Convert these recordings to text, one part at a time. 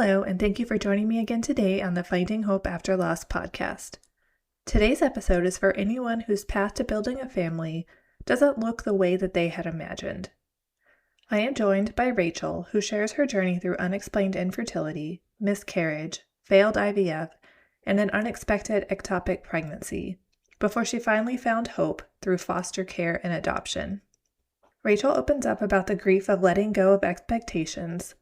Hello, and thank you for joining me again today on the Finding Hope After Loss podcast. Today's episode is for anyone whose path to building a family doesn't look the way that they had imagined. I am joined by Rachel, who shares her journey through unexplained infertility, miscarriage, failed IVF, and an unexpected ectopic pregnancy, before she finally found hope through foster care and adoption. Rachel opens up about the grief of letting go of expectations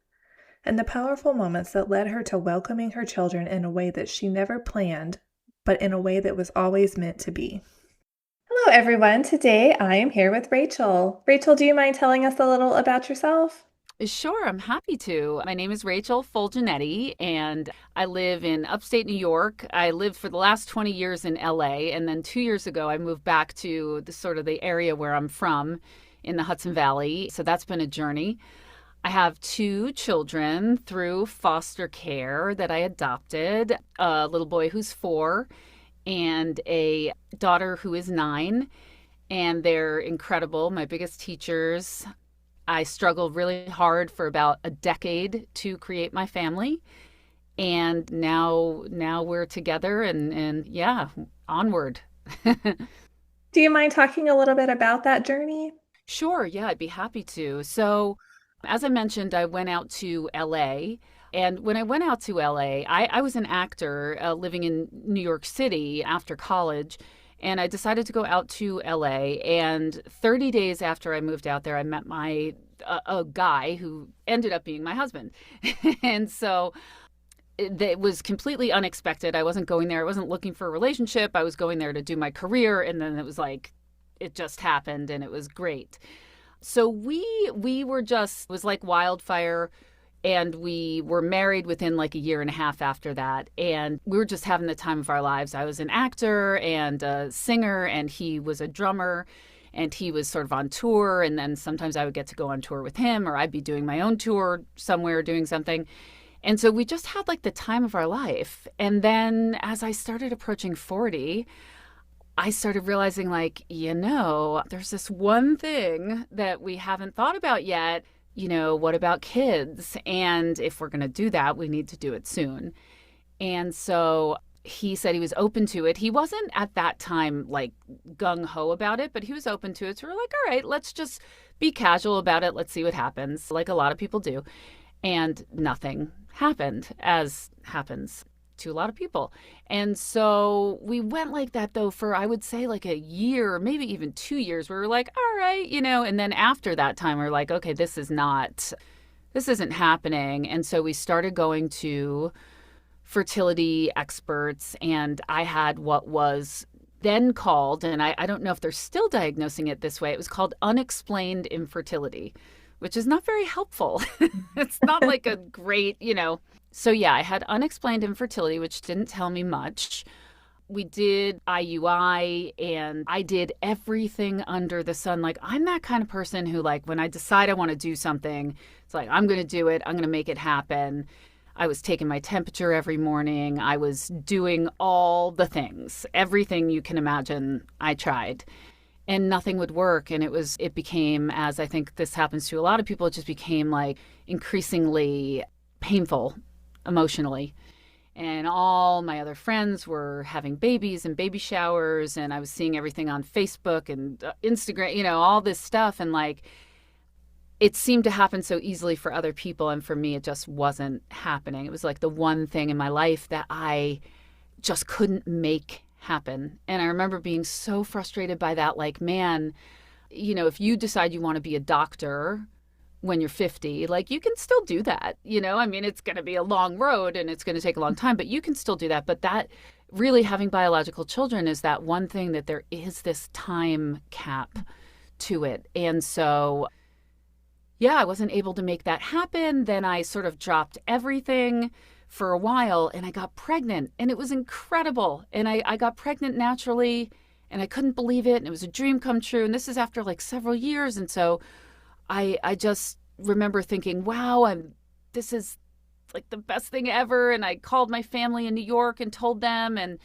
and the powerful moments that led her to welcoming her children in a way that she never planned, but in a way that was always meant to be. Hello, everyone. Today I am here with Rachel. Rachel, do you mind telling us a little about yourself? Sure, I'm happy to. My name is Rachel Fulginiti, and I live in upstate New York. I lived for the last 20 years in LA, and then 2 years ago I moved back to the area where I'm from in the Hudson Valley. So that's been a journey. I have 2 children through foster care that I adopted, a little boy who's 4 and a daughter who is 9, and they're incredible, my biggest teachers. I struggled really hard for about a decade to create my family, and now we're together and yeah, onward. Do you mind talking a little bit about that journey? Sure, yeah, I'd be happy to. So as I mentioned, I went out to LA. And when I went out to LA, I was an actor living in New York City after college. And I decided to go out to LA. And 30 days after I moved out there, I met a guy who ended up being my husband. And so it was completely unexpected. I wasn't going there. I wasn't looking for a relationship. I was going there to do my career. And then it just happened and it was great. So we were it was like wildfire, and we were married within like a year and a half after that. And we were just having the time of our lives. I was an actor and a singer, and he was a drummer, and he was sort of on tour. And then sometimes I would get to go on tour with him, or I'd be doing my own tour somewhere doing something. And so we just had like the time of our life. And then as I started approaching 40, I started realizing, there's this one thing that we haven't thought about yet. What about kids? And if we're going to do that, we need to do it soon. And so he said he was open to it. He wasn't at that time like gung-ho about it, but he was open to it. So we're like, all right, let's just be casual about it. Let's see what happens, like a lot of people do. And nothing happened, as happens to a lot of people. And so we went like that, though, for I would say like a year, maybe even 2 years, where we were like, all right, and then after that time, we're like, okay, this isn't happening. And so we started going to fertility experts, and I had what was then called, and I don't know if they're still diagnosing it this way, it was called unexplained infertility, which is not very helpful. It's not like a great, So yeah, I had unexplained infertility, which didn't tell me much. We did IUI, and I did everything under the sun. Like, I'm that kind of person who, like, when I decide I want to do something, it's like, I'm going to do it. I'm going to make it happen. I was taking my temperature every morning. I was doing all the things. Everything you can imagine, I tried. And nothing would work. And it became, as I think this happens to a lot of people, it just became like increasingly painful emotionally. And all my other friends were having babies and baby showers, and I was seeing everything on Facebook and Instagram, all this stuff. And like, it seemed to happen so easily for other people. And for me, it just wasn't happening. It was like the one thing in my life that I just couldn't make happen. And I remember being so frustrated by that. Like, man, if you decide you want to be a doctor when you're 50, like, you can still do that. It's going to be a long road and it's going to take a long time, but you can still do that. But that really, having biological children is that one thing that there is this time cap to it. And so, yeah, I wasn't able to make that happen. Then I sort of dropped everything for a while, and I got pregnant, and it was incredible. And I got pregnant naturally, and I couldn't believe it. And it was a dream come true. And this is after like several years. And so I just remember thinking, wow, this is like the best thing ever. And I called my family in New York and told them, and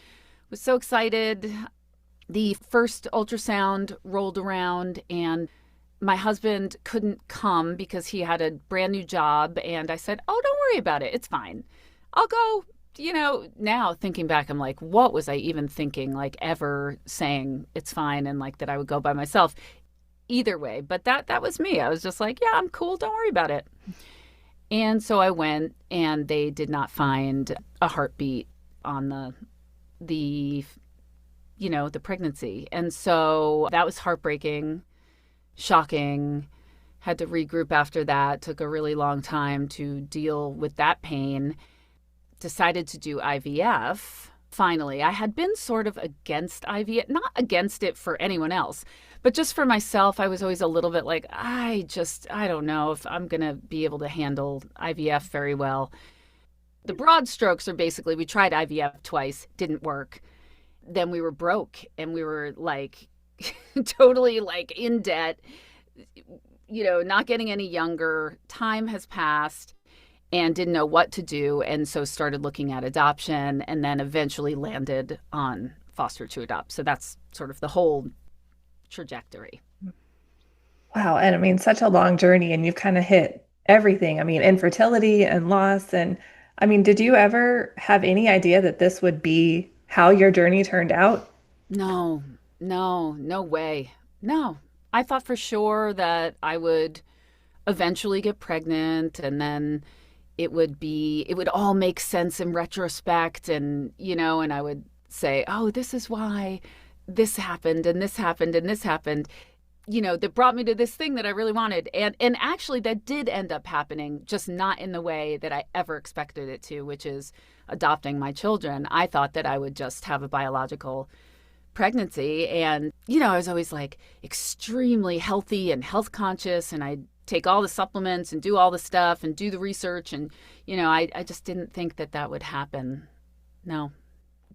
was so excited. The first ultrasound rolled around, and my husband couldn't come because he had a brand new job. And I said, oh, don't worry about it. It's fine. I'll go. Now thinking back, I'm like, what was I even thinking, like ever saying it's fine and like that I would go by myself either way. But that was me. I was just like, yeah, I'm cool. Don't worry about it. And so I went and they did not find a heartbeat on the the pregnancy. And so that was heartbreaking, shocking. Had to regroup after that. Took a really long time to deal with that pain. Decided to do IVF. Finally, I had been sort of against IVF, not against it for anyone else, but just for myself. I was always a little bit like, I don't know if I'm going to be able to handle IVF very well. The broad strokes are basically, we tried IVF twice, didn't work. Then we were broke and we were like totally like in debt, not getting any younger. Time has passed and didn't know what to do. And so started looking at adoption and then eventually landed on foster to adopt. So that's sort of the whole trajectory. Wow. And I mean, such a long journey, and you've kind of hit everything. I mean, infertility and loss. And I mean, did you ever have any idea that this would be how your journey turned out? No, no way. No, I thought for sure that I would eventually get pregnant and then it would all make sense in retrospect. And I would say, oh, this is why this happened and this happened and this happened, that brought me to this thing that I really wanted. And actually that did end up happening, just not in the way that I ever expected it to, which is adopting my children. I thought that I would just have a biological pregnancy. And, I was always like extremely healthy and health conscious, and I take all the supplements and do all the stuff and do the research. And, I just didn't think that would happen. No.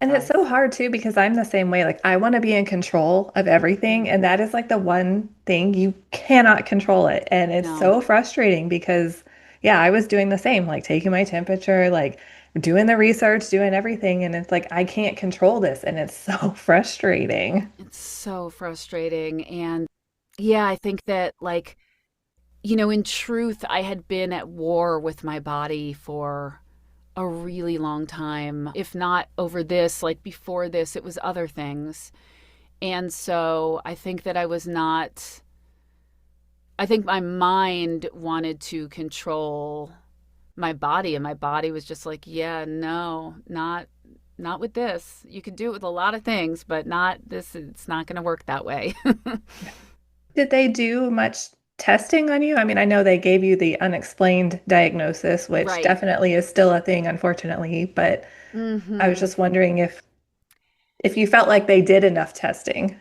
And it's so hard too, because I'm the same way. Like, I want to be in control of everything. And that is like the one thing you cannot control it. And it's No. so frustrating because, yeah, I was doing the same, like taking my temperature, like doing the research, doing everything. And it's like, I can't control this. And it's so frustrating. It's so frustrating. And yeah, I think that like, in truth, I had been at war with my body for a really long time. If not over this, like before this, it was other things. And so I think that I think my mind wanted to control my body, and my body was just like, yeah, no, not with this. You could do it with a lot of things, but not this. It's not going to work that way. Did they do much testing on you? I mean, I know they gave you the unexplained diagnosis, which Right. definitely is still a thing, unfortunately, but I was Hmm. just wondering if you felt like they did enough testing.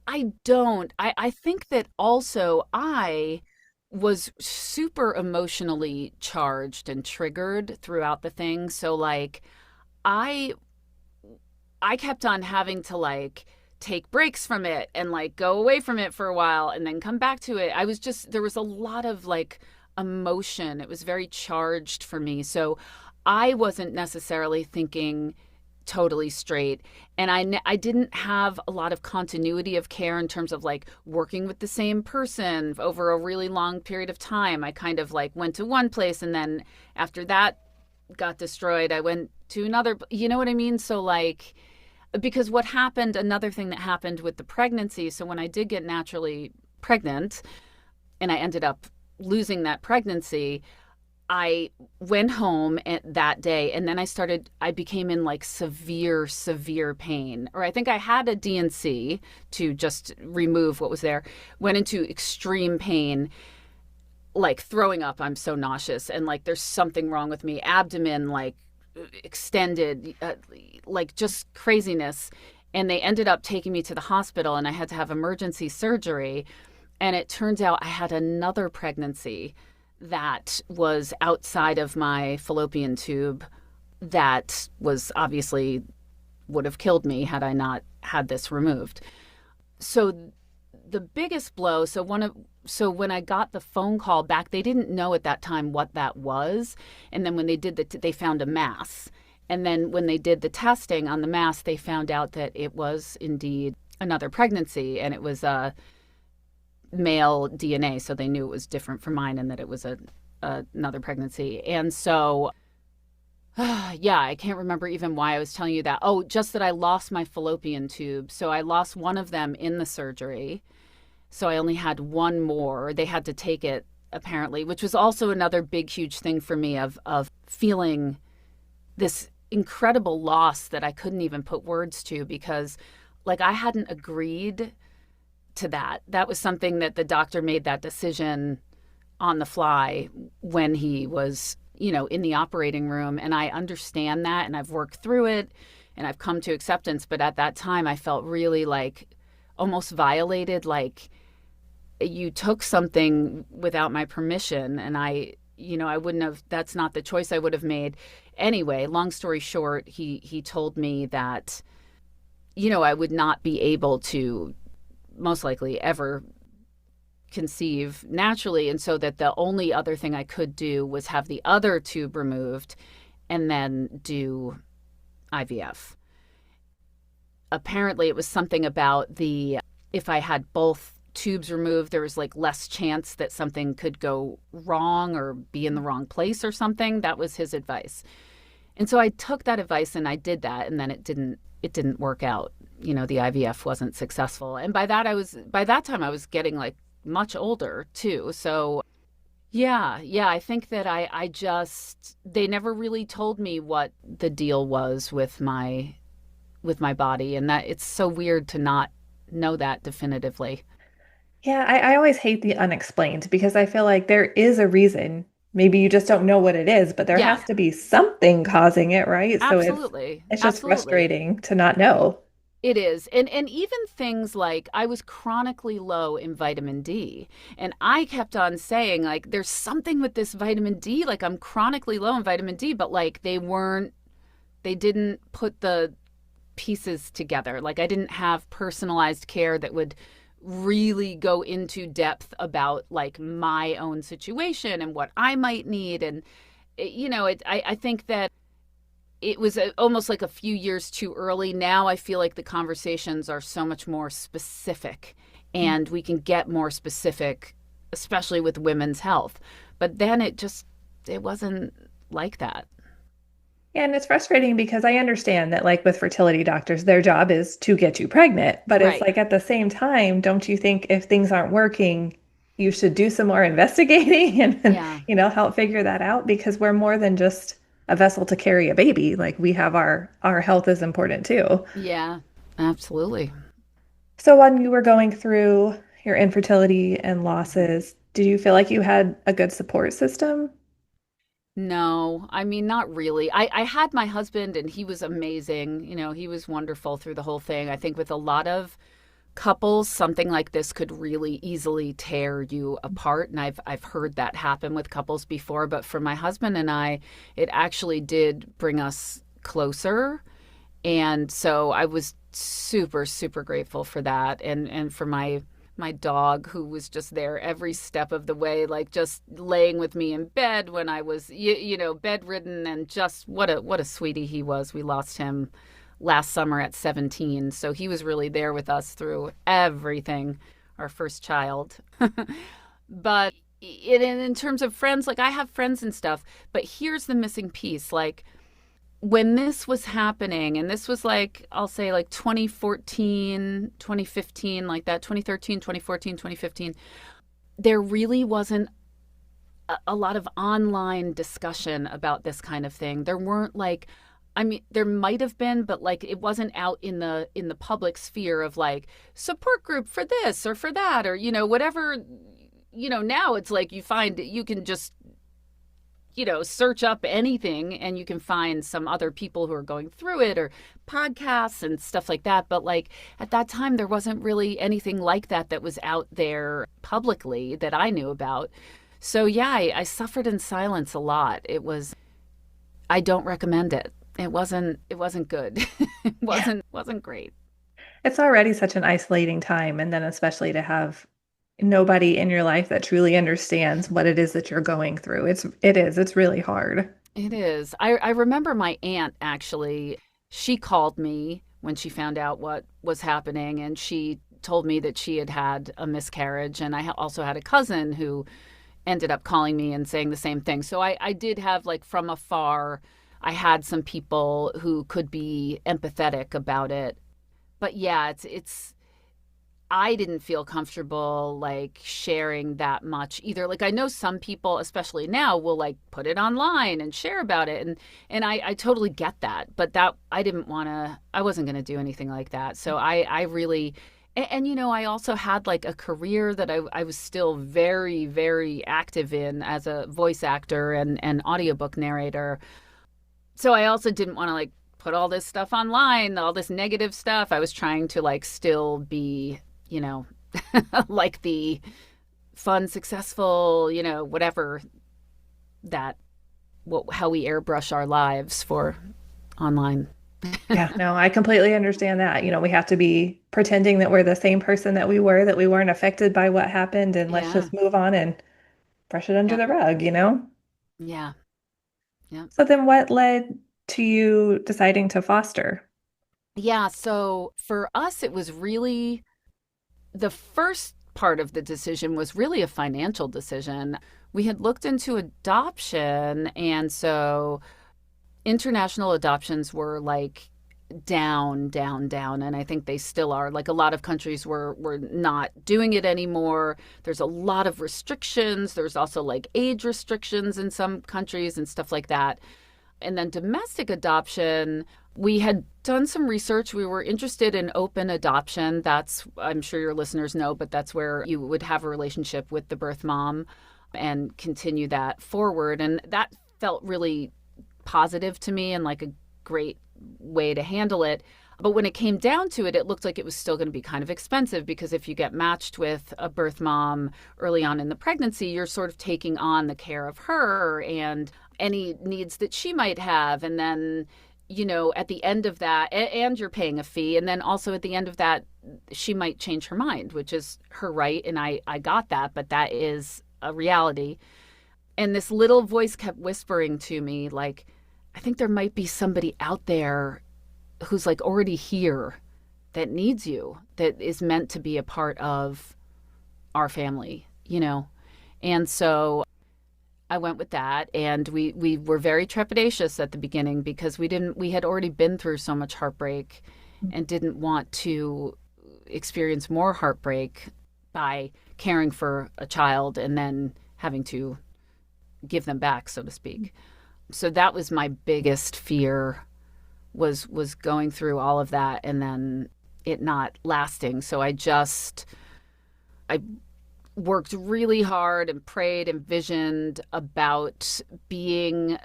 I don't. I think that also I was super emotionally charged and triggered throughout the thing. So like I I kept on having to like take breaks from it and like go away from it for a while and then come back to it. There was a lot of like emotion. It was very charged for me. So I wasn't necessarily thinking totally straight. And I didn't have a lot of continuity of care in terms of like working with the same person over a really long period of time. I kind of like went to one place, and then after that got destroyed, I went to another. You know what I mean? So like, because another thing that happened with the pregnancy, so when I did get naturally pregnant and I ended up losing that pregnancy, I went home that day, and then I became in like severe, severe pain. Or I think I had a DNC to just remove what was there, went into extreme pain, like throwing up. I'm so nauseous, and like there's something wrong with me. Abdomen, like extended, like just craziness. And they ended up taking me to the hospital, and I had to have emergency surgery. And it turns out I had another pregnancy that was outside of my fallopian tube that was obviously would have killed me had I not had this removed. So the biggest blow, so when I got the phone call back, they didn't know at that time what that was. And then when they did they found a mass. And then when they did the testing on the mass, they found out that it was indeed another pregnancy, and it was male DNA, so they knew it was different from mine and that it was another pregnancy. And so, yeah, I can't remember even why I was telling you that. Oh, just that I lost my fallopian tube. So I lost one of them in the surgery. So I only had one more. They had to take it apparently, which was also another big, huge thing for me of feeling this incredible loss that I couldn't even put words to because like I hadn't agreed to that. That was something that the doctor made that decision on the fly when he was, in the operating room. And I understand that and I've worked through it and I've come to acceptance. But at that time, I felt really like almost violated, like you took something without my permission. And I wouldn't have, that's not the choice I would have made. Anyway, long story short, he told me that, I would not be able to most likely ever conceive naturally. And so that the only other thing I could do was have the other tube removed and then do IVF. Apparently, it was something about if I had both tubes removed, there was like less chance that something could go wrong or be in the wrong place or something. That was his advice. And so I took that advice and I did that. And then it didn't work out. The IVF wasn't successful. And by that time I was getting like much older too. So yeah, I think that they never really told me what the deal was with my body. And that it's so weird to not know that definitively. Yeah, I always hate the unexplained because I feel like there is a reason. Maybe you just don't know what it is, but there Yeah, has to be something causing it, right? So absolutely. it's just Absolutely. frustrating to not know. It is. And even things like I was chronically low in vitamin D. And I kept on saying, like, there's something with this vitamin D. Like, I'm chronically low in vitamin D, but like they didn't put the pieces together. Like, I didn't have personalized care that would really go into depth about like my own situation and what I might need. And, I think that it was almost like a few years too early. Now I feel like the conversations are so much more specific and we can get more specific, especially with women's health. But then it wasn't like that. Yeah, and it's frustrating because I understand that, like with fertility doctors, their job is to get you pregnant. But it's Right. like at the same time, don't you think if things aren't working, you should do some more investigating and, Yeah. help figure that out? Because we're more than just a vessel to carry a baby. Like we have our health is important too. Yeah. Absolutely. So when you were going through your infertility and losses, did you feel like you had a good support system? No, I mean, not really. I had my husband and he was amazing. He was wonderful through the whole thing. I think with a lot of couples, something like this could really easily tear you apart. And I've heard that happen with couples before. But for my husband and I, it actually did bring us closer. And so I was super, super grateful for that. And for my dog who was just there every step of the way, like just laying with me in bed when I was, bedridden, and just what a sweetie he was. We lost him last summer at 17. So he was really there with us through everything, our first child. But in terms of friends, like I have friends and stuff, but here's the missing piece. Like when this was happening, and this was like, I'll say like 2014, 2015, like that, 2013, 2014, 2015, there really wasn't a lot of online discussion about this kind of thing. There weren't like, I mean, there might have been, but like it wasn't out in the public sphere of like support group for this or for that or whatever. Now it's like you can just search up anything and you can find some other people who are going through it or podcasts and stuff like that. But like at that time, there wasn't really anything like that was out there publicly that I knew about. So yeah, I suffered in silence a lot. I don't recommend it. It wasn't good. It wasn't great. It's already such an isolating time, and then especially to have nobody in your life that truly understands what it is that you're going through. It's really hard. It is. I remember my aunt actually, she called me when she found out what was happening and she told me that she had had a miscarriage. And I also had a cousin who ended up calling me and saying the same thing. So I did have, like, from afar, I had some people who could be empathetic about it. But yeah, it's I didn't feel comfortable like sharing that much either. Like, I know some people, especially now, will like put it online and share about it, and I totally get that. But that I didn't want to. I wasn't going to do anything like that. So I really. And, I also had like a career that I was still very, very active in as a voice actor and audiobook narrator. So I also didn't want to like put all this stuff online, all this negative stuff. I was trying to like still be, like the fun, successful, whatever that, how we airbrush our lives for online. Yeah, no, I completely understand that. We have to be pretending that we're the same person that we weren't affected by what happened, and let's Yeah. just move on and brush it under Yep. the rug. Yeah. Yep. So then what led to you deciding to foster? Yeah. So for us, it was really the first part of the decision was really a financial decision. We had looked into adoption, and so international adoptions were like down, down, down, and I think they still are. Like, a lot of countries were not doing it anymore. There's a lot of restrictions. There's also like age restrictions in some countries and stuff like that. And then domestic adoption, we had done some research. We were interested in open adoption. That's, I'm sure your listeners know, but that's where you would have a relationship with the birth mom and continue that forward. And that felt really positive to me and like a great way to handle it. But when it came down to it, it looked like it was still going to be kind of expensive, because if you get matched with a birth mom early on in the pregnancy, you're sort of taking on the care of her and any needs that she might have. And then, at the end of that, and you're paying a fee. And then also at the end of that, she might change her mind, which is her right. And I got that, but that is a reality. And this little voice kept whispering to me, like, I think there might be somebody out there who's like already here that needs you, that is meant to be a part of our family. And so I went with that, and we were very trepidatious at the beginning, because we had already been through so much heartbreak and didn't want to experience more heartbreak by caring for a child and then having to give them back, so to speak. So that was my biggest fear, was going through all of that and then it not lasting. So I worked really hard and prayed and visioned about being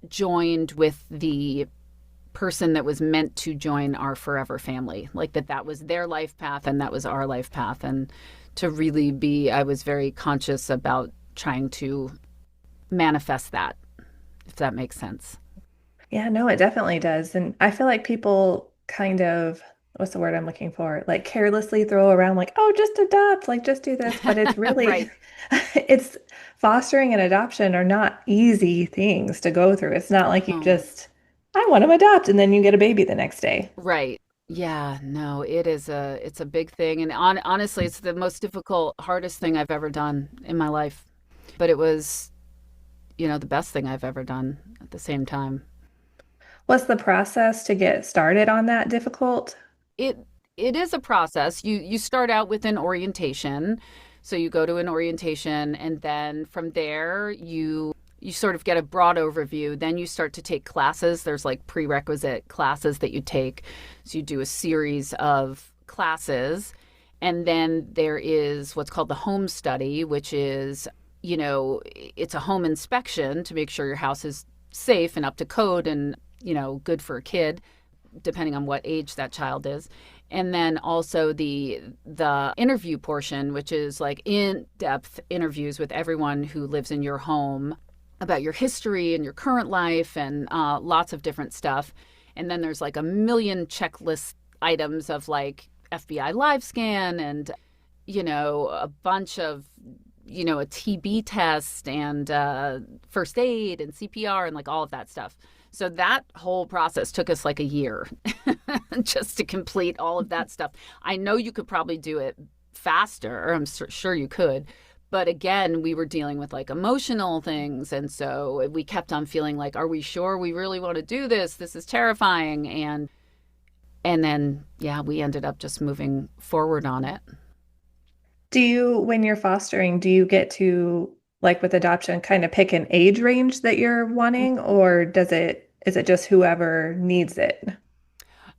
joined with the person that was meant to join our forever family, like that was their life path and that was our life path. And to really I was very conscious about trying to manifest that, if that makes sense. Yeah, no, it definitely does. And I feel like people kind of, what's the word I'm looking for? Like carelessly throw around like, oh, just adopt, like just do this. But it's really, Right. it's fostering and adoption are not easy things to go through. It's not like you Oh, just, I want to adopt and then you get a baby the next day. right. Yeah, no, it's a big thing. And honestly, it's the most difficult, hardest thing I've ever done in my life. But it was, the best thing I've ever done at the same time. What's the process to get started on that difficult? It it is a process. You start out with an orientation. So you go to an orientation, and then from there you sort of get a broad overview. Then you start to take classes. There's like prerequisite classes that you take. So you do a series of classes. And then there is what's called the home study, which is, it's a home inspection to make sure your house is safe and up to code and, good for a kid, depending on what age that child is. And then also the interview portion, which is like in-depth interviews with everyone who lives in your home about your history and your current life and lots of different stuff. And then there's like a million checklist items of like FBI live scan and, a bunch of, a TB test and first aid and CPR and like all of that stuff. So that whole process took us like a year just to complete all of that stuff. I know you could probably do it faster. I'm sure you could. But again, we were dealing with like emotional things. And so we kept on feeling like, are we sure we really want to do this? This is terrifying. And then, yeah, we ended up just moving forward on it. Do you, when you're fostering, do you get to, like with adoption, kind of pick an age range that you're wanting, or is it just whoever needs it?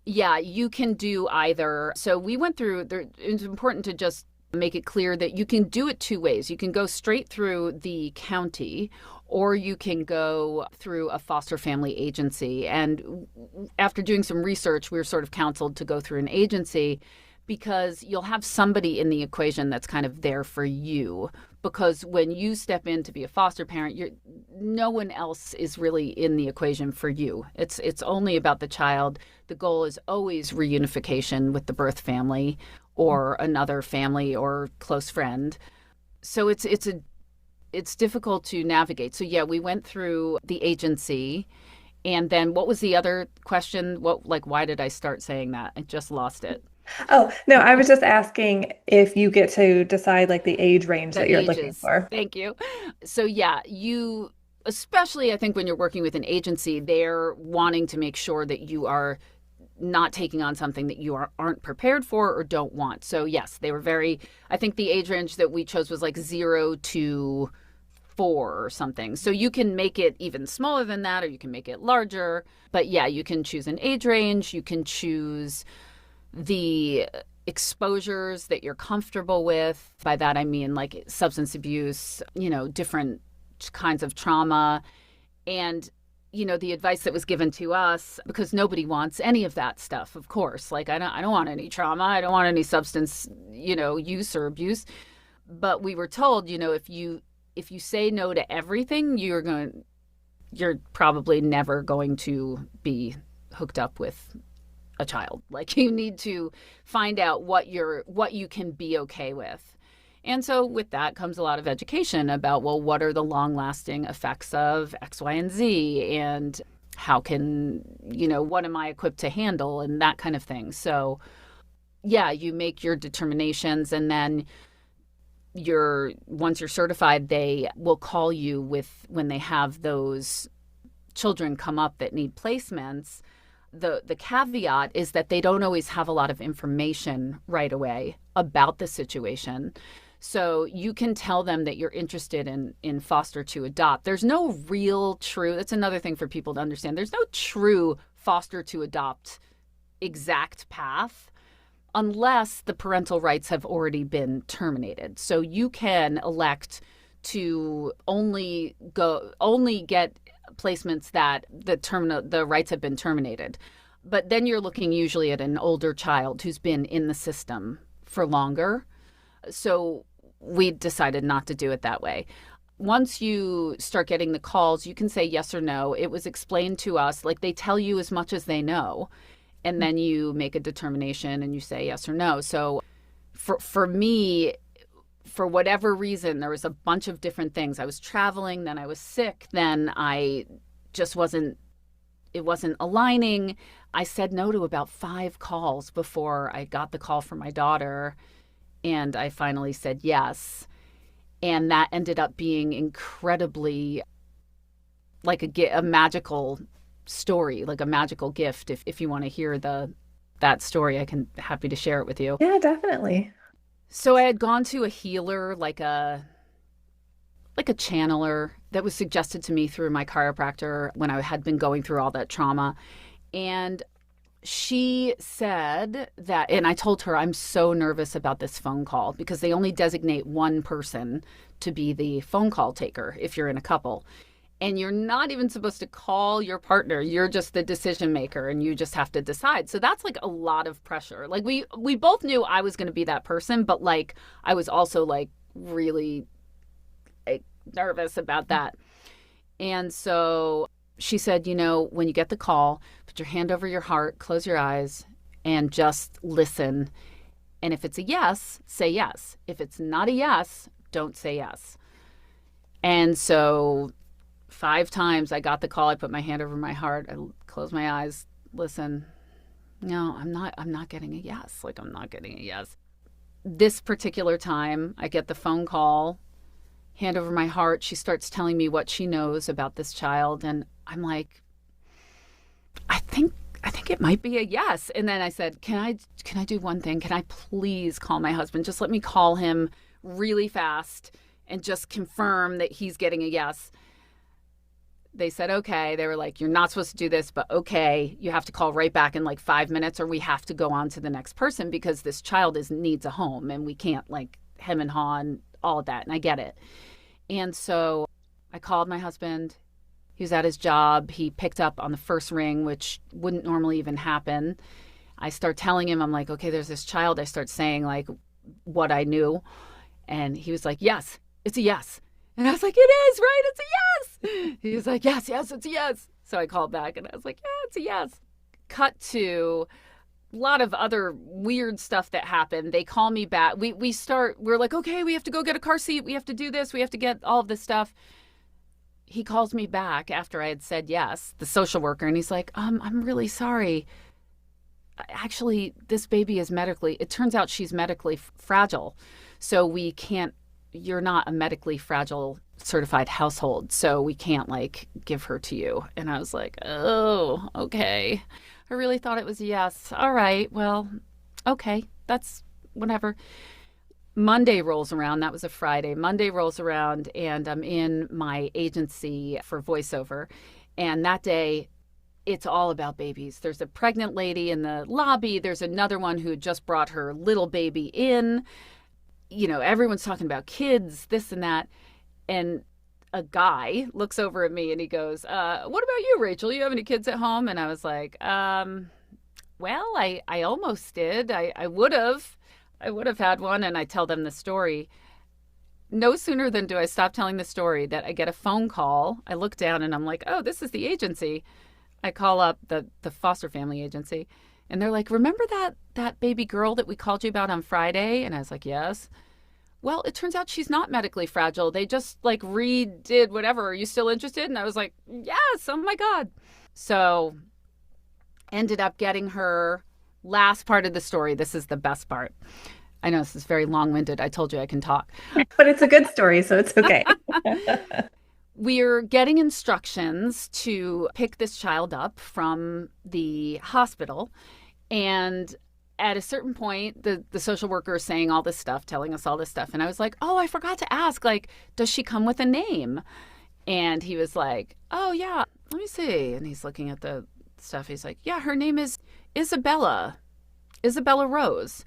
Yeah, you can do either. So we went through there. It's important to just make it clear that you can do it two ways. You can go straight through the county, or you can go through a foster family agency. And after doing some research, we were sort of counseled to go through an agency because you'll have somebody in the equation that's kind of there for you. Because when you step in to be a foster parent, no one else is really in the equation for you. It's only about the child. The goal is always reunification with the birth family or another family or close friend. So it's difficult to navigate. So yeah, we went through the agency. And then what was the other question? Why did I start saying that? I just lost it. Oh, no, I was just asking if you get to decide like the age range The that you're looking ages. for. Thank you. So yeah, especially I think when you're working with an agency, they're wanting to make sure that you are not taking on something that you aren't prepared for or don't want. So yes, they were I think the age range that we chose was like 0 to 4 or something. So you can make it even smaller than that, or you can make it larger. But yeah, you can choose an age range. You can choose the exposures that you're comfortable with. By that, I mean like substance abuse, different kinds of trauma. And, the advice that was given to us, because nobody wants any of that stuff, of course. Like, I don't want any trauma. I don't want any substance, use or abuse. But we were told, if you say no to everything, you're probably never going to be hooked up with a child. Like, you need to find out what you can be okay with. And so with that comes a lot of education about, well, what are the long lasting effects of X, Y, and Z, and how can, what am I equipped to handle, and that kind of thing. So yeah, you make your determinations, and then once you're certified, they will call you when they have those children come up that need placements. The caveat is that they don't always have a lot of information right away about the situation. So you can tell them that you're interested in foster to adopt. There's no real true, that's another thing for people to understand. There's no true foster to adopt exact path unless the parental rights have already been terminated. So you can elect to only get placements that the rights have been terminated. But then you're looking usually at an older child who's been in the system for longer. So we decided not to do it that way. Once you start getting the calls, you can say yes or no. It was explained to us, like they tell you as much as they know, and then you make a determination and you say yes or no. So for me, for whatever reason, there was a bunch of different things. I was traveling, then I was sick, then I just it wasn't aligning. I said no to about 5 calls before I got the call from my daughter, and I finally said yes. And that ended up being incredibly like a magical story, like a magical gift. If you want to hear that story, happy to share it with you. Yeah, definitely. So I had gone to a healer, like a channeler that was suggested to me through my chiropractor when I had been going through all that trauma. And she said that, and I told her, I'm so nervous about this phone call because they only designate one person to be the phone call taker if you're in a couple. And you're not even supposed to call your partner. You're just the decision maker and you just have to decide. So that's like a lot of pressure. Like we both knew I was going to be that person, but like I was also like really like nervous about that. And so she said, when you get the call, put your hand over your heart, close your eyes, and just listen. And if it's a yes, say yes. If it's not a yes, don't say yes. And so 5 times I got the call. I put my hand over my heart. I closed my eyes. Listen, no, I'm not getting a yes. Like, I'm not getting a yes. This particular time, I get the phone call, hand over my heart. She starts telling me what she knows about this child. And I'm like, I think it might be a yes. And then I said, can I do one thing? Can I please call my husband? Just let me call him really fast and just confirm that he's getting a yes. They said, okay. They were like, you're not supposed to do this, but okay, you have to call right back in like 5 minutes or we have to go on to the next person because this child needs a home and we can't like hem and haw and all of that. And I get it. And so I called my husband. He was at his job. He picked up on the first ring, which wouldn't normally even happen. I start telling him, I'm like, okay, there's this child. I start saying like what I knew. And he was like, yes, it's a yes. And I was like, it is, right? It's a yes. He was like, yes, it's a yes. So I called back and I was like, yeah, it's a yes. Cut to a lot of other weird stuff that happened. They call me back. We're like, okay, we have to go get a car seat. We have to do this. We have to get all of this stuff. He calls me back after I had said yes, the social worker, and he's like, I'm really sorry. Actually, this baby is it turns out she's medically fragile. So you're not a medically fragile certified household. So we can't like give her to you. And I was like, oh, okay. I really thought it was a yes. All right. Well, okay. That's whatever. Monday rolls around. That was a Friday. Monday rolls around and I'm in my agency for voiceover. And that day, it's all about babies. There's a pregnant lady in the lobby. There's another one who had just brought her little baby in. You know, everyone's talking about kids, this and that. And a guy looks over at me and he goes, what about you, Rachel? You have any kids at home? And I was like, well, I almost did. I would have had one. And I tell them the story. No sooner than do I stop telling the story that I get a phone call. I look down and I'm like, oh, this is the agency. I call up the foster family agency. And they're like, remember that baby girl that we called you about on Friday? And I was like, yes. Well, it turns out she's not medically fragile. They just like redid whatever. Are you still interested? And I was like, yes. Oh my God. So ended up getting her. Last part of the story. This is the best part. I know this is very long-winded. I told you I can talk. But it's a good story, so it's okay. We're getting instructions to pick this child up from the hospital. And at a certain point, the social worker is saying all this stuff, telling us all this stuff. And I was like, oh, I forgot to ask, like, does she come with a name? And he was like, oh, yeah, let me see. And he's looking at the stuff. He's like, yeah, her name is Isabella Rose.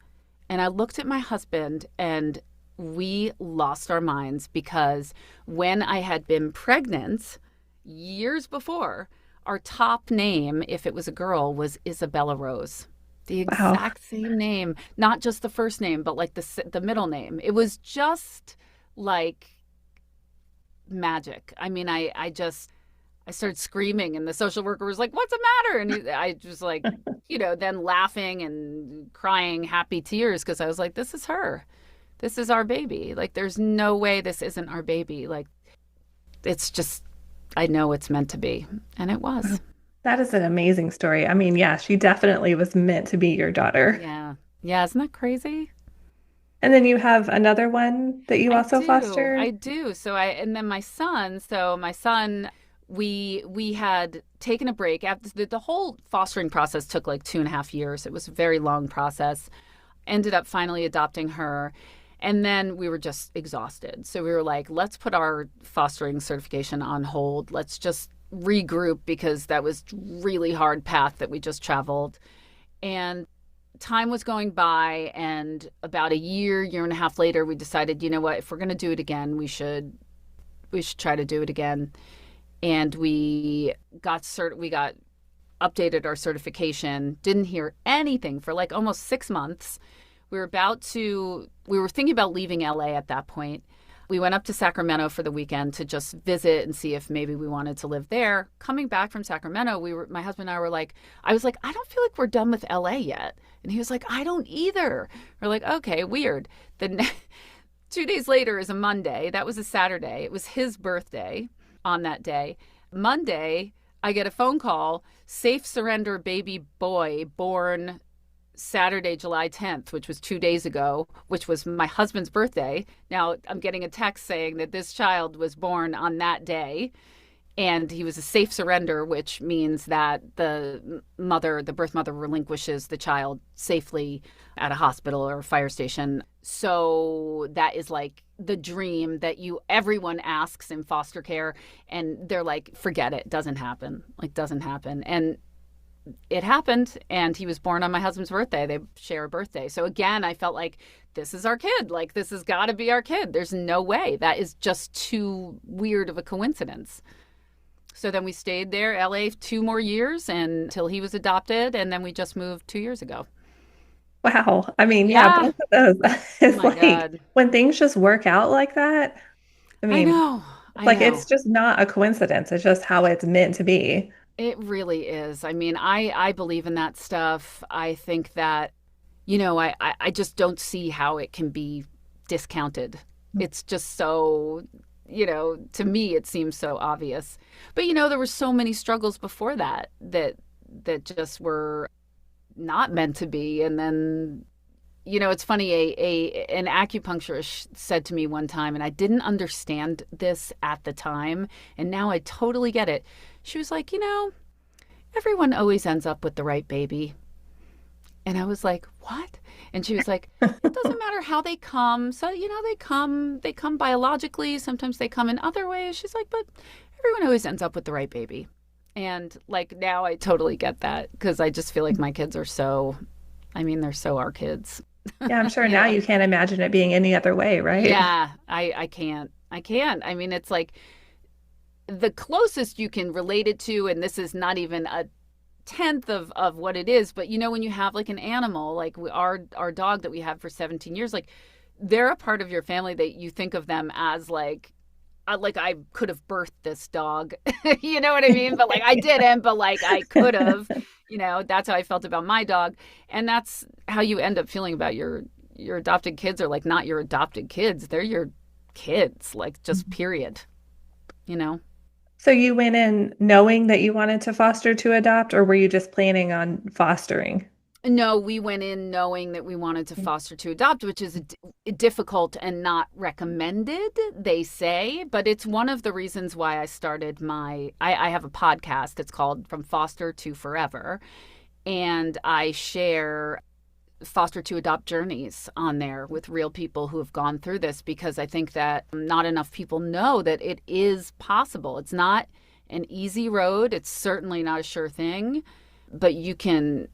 And I looked at my husband and we lost our minds because when I had been pregnant years before, our top name, if it was a girl, was Isabella Rose. The exact same name, not just the first name, but like the middle name. It was just like magic. I mean, I started screaming and the social worker was like, what's the matter? And I was like, then laughing and crying happy tears because I was like, this is her. This is our baby. Like, there's no way this isn't our baby. Like, it's just, I know it's meant to be. And it was. That is an amazing story. I mean, yeah, she definitely was meant to be your daughter. Yeah. Yeah. Isn't that crazy? And then you have another one that you also foster? I do. And then my son, we had taken a break. After the whole fostering process took like 2.5 years. It was a very long process. Ended up finally adopting her. And then we were just exhausted. So we were like, let's put our fostering certification on hold. Let's just regroup because that was really hard path that we just traveled. And time was going by. And about a year and a half later, we decided, you know what, if we're going to do it again, we should try to do it again. And we updated our certification, didn't hear anything for like almost 6 months. We were thinking about leaving LA at that point. We went up to Sacramento for the weekend to just visit and see if maybe we wanted to live there. Coming back from Sacramento, my husband and I were like, I was like, I don't feel like we're done with LA yet. And he was like, I don't either. We're like, okay, weird. Then 2 days later is a Monday. That was a Saturday. It was his birthday. on that day. Monday, I get a phone call, safe surrender baby boy born Saturday, July 10th, which was 2 days ago, which was my husband's birthday. Now I'm getting a text saying that this child was born on that day. And he was a safe surrender, which means that the birth mother relinquishes the child safely at a hospital or a fire station. So that is like the dream that everyone asks in foster care. And they're like, forget it, doesn't happen. Like, doesn't happen. And it happened, and he was born on my husband's birthday. They share a birthday. So again, I felt like this is our kid. Like, this has got to be our kid. There's no way. That is just too weird of a coincidence. So then we stayed there, LA, 2 more years until he was adopted, and then we just moved 2 years ago. Wow. I mean, yeah, Yeah. both of those. Oh It's my like God. when things just work out like that. I I mean, know. it's I like it's know. just not a coincidence. It's just how it's meant to be. It really is. I mean, I believe in that stuff. I think that, I just don't see how it can be discounted. It's just so, to me, it seems so obvious. But, there were so many struggles before that just were not meant to be. And then, it's funny, an acupuncturist said to me one time, and I didn't understand this at the time, and now I totally get it. She was like, everyone always ends up with the right baby. And I was like, what? And she was like, it doesn't matter how they come. So, they come biologically. Sometimes they come in other ways. She's like, but everyone always ends up with the right baby. And like now I totally get that because I just feel like my kids are they're so our kids. Yeah, I'm sure you now know? you can't imagine it being any other way, right? Yeah, I can't. I can't. I mean, it's like the closest you can relate it to, and this is not even a tenth of what it is, but when you have like an animal, like our dog that we had for 17 years, like they're a part of your family that you think of them as like I could have birthed this dog. You know what I mean? But like I didn't, but like I could have. That's how I felt about my dog. And that's how you end up feeling about your adopted kids, are like not your adopted kids. They're your kids, like just period, you know? So you went in knowing that you wanted to foster to adopt, or were you just planning on fostering? No, we went in knowing that we wanted to foster to adopt, which is difficult and not recommended, they say. But it's one of the reasons why I started I have a podcast. It's called From Foster to Forever. And I share foster to adopt journeys on there with real people who have gone through this, because I think that not enough people know that it is possible. It's not an easy road. It's certainly not a sure thing, but you can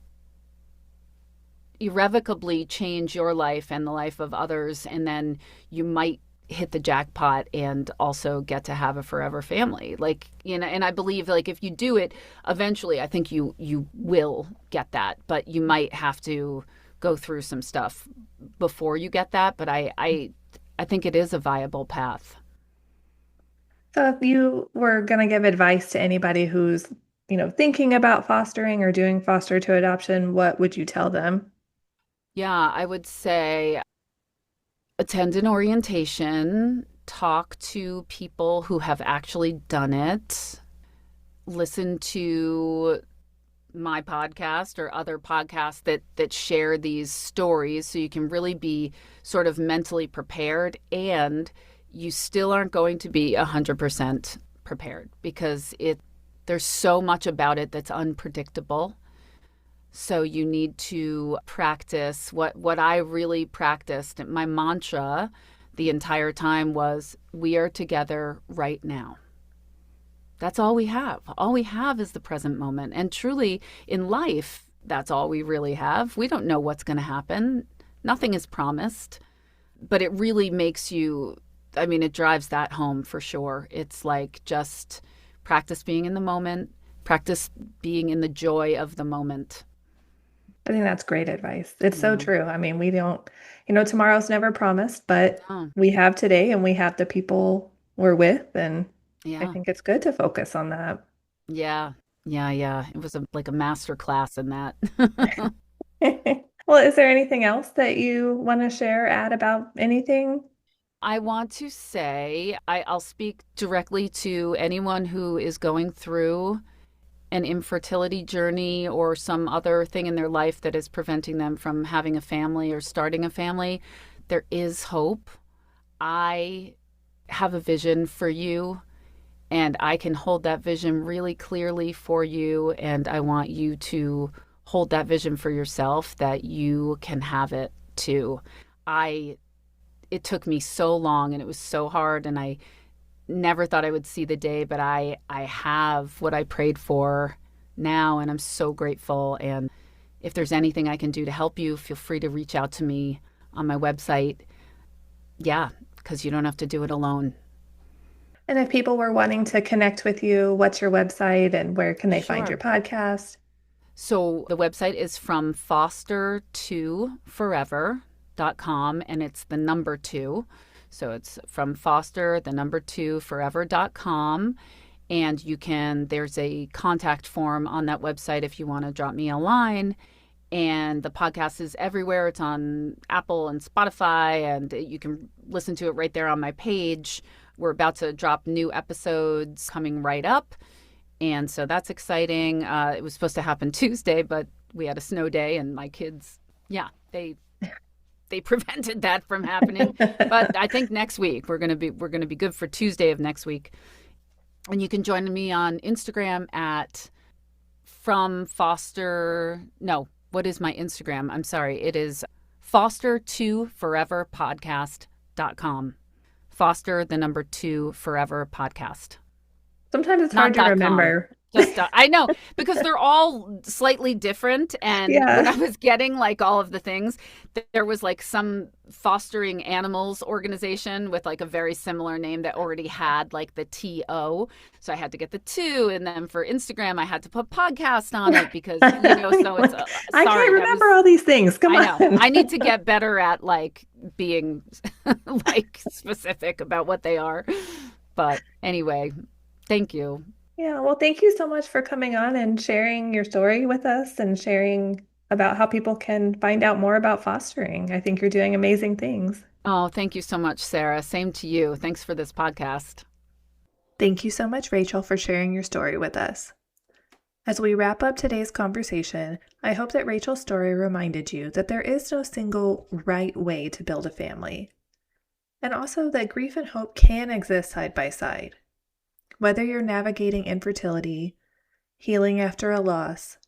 irrevocably change your life and the life of others, and then you might hit the jackpot and also get to have a forever family. Like, and I believe like if you do it eventually, I think you will get that, but you might have to go through some stuff before you get that. But I think it is a viable path. So if you were going to give advice to anybody who's, thinking about fostering or doing foster to adoption, what would you tell them? Yeah, I would say attend an orientation, talk to people who have actually done it, listen to my podcast or other podcasts that share these stories, so you can really be sort of mentally prepared, and you still aren't going to be 100% prepared because there's so much about it that's unpredictable. So you need to practice what I really practiced. My mantra the entire time was, we are together right now. That's all we have. All we have is the present moment. And truly, in life, that's all we really have. We don't know what's going to happen. Nothing is promised. But it really makes you, it drives that home for sure. It's like just practice being in the moment, practice being in the joy of the moment. I think that's great advice. It's so Yeah. true. I mean, we don't, tomorrow's never promised, but Oh, we have today and we have the people we're with. And I yeah. think it's good to focus on that. Yeah. Yeah. Yeah. It was like a master class in that. Well, is there anything else that you want to share, add about anything? I want to say I'll speak directly to anyone who is going through an infertility journey or some other thing in their life that is preventing them from having a family or starting a family. There is hope. I have a vision for you, and I can hold that vision really clearly for you. And I want you to hold that vision for yourself, that you can have it too. It took me so long and it was so hard, and I never thought I would see the day, but I have what I prayed for now, and I'm so grateful. And if there's anything I can do to help you, feel free to reach out to me on my website. Yeah, because you don't have to do it alone. And if people were wanting to connect with you, what's your website and where can they find your Sure. podcast? So the website is from foster2forever.com, and it's the number two. So it's from foster, the number two, forever.com. And there's a contact form on that website if you want to drop me a line. And the podcast is everywhere. It's on Apple and Spotify, and you can listen to it right there on my page. We're about to drop new episodes coming right up. And so that's exciting. It was supposed to happen Tuesday, but we had a snow day, and my kids, they prevented that from happening. But I think next week we're gonna be good for Tuesday of next week. And you can join me on Instagram at from Foster. No, what is my Instagram? I'm sorry. It is foster2foreverpodcast.com. Foster, the number two, forever podcast. Sometimes it's hard Not to .com. remember. Just I know, because they're all slightly different. And when I was getting like all of the things, there was like some fostering animals organization with like a very similar name that already had like the TO. So I had to get the two. And then for Instagram, I had to put podcast on it because, so it's I can't remember all these things. Come on. I know. I need to get better at like being like specific about what they are. But anyway, thank you. Yeah, well, thank you so much for coming on and sharing your story with us and sharing about how people can find out more about fostering. I think you're doing amazing things. Oh, thank you so much, Sarah. Same to you. Thanks for this podcast. Thank you so much, Rachel, for sharing your story with us. As we wrap up today's conversation, I hope that Rachel's story reminded you that there is no single right way to build a family, and also that grief and hope can exist side by side. Whether you're navigating infertility, healing after a loss,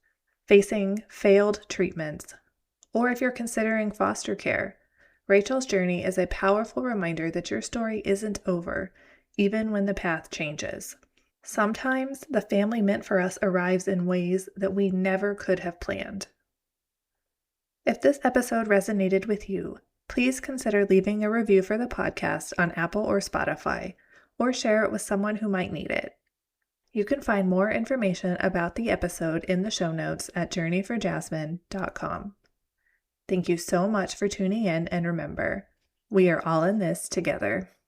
facing failed treatments, or if you're considering foster care, Rachel's journey is a powerful reminder that your story isn't over, even when the path changes. Sometimes the family meant for us arrives in ways that we never could have planned. If this episode resonated with you, please consider leaving a review for the podcast on Apple or Spotify, or share it with someone who might need it. You can find more information about the episode in the show notes at journeyforjasmine.com. Thank you so much for tuning in, and remember, we are all in this together.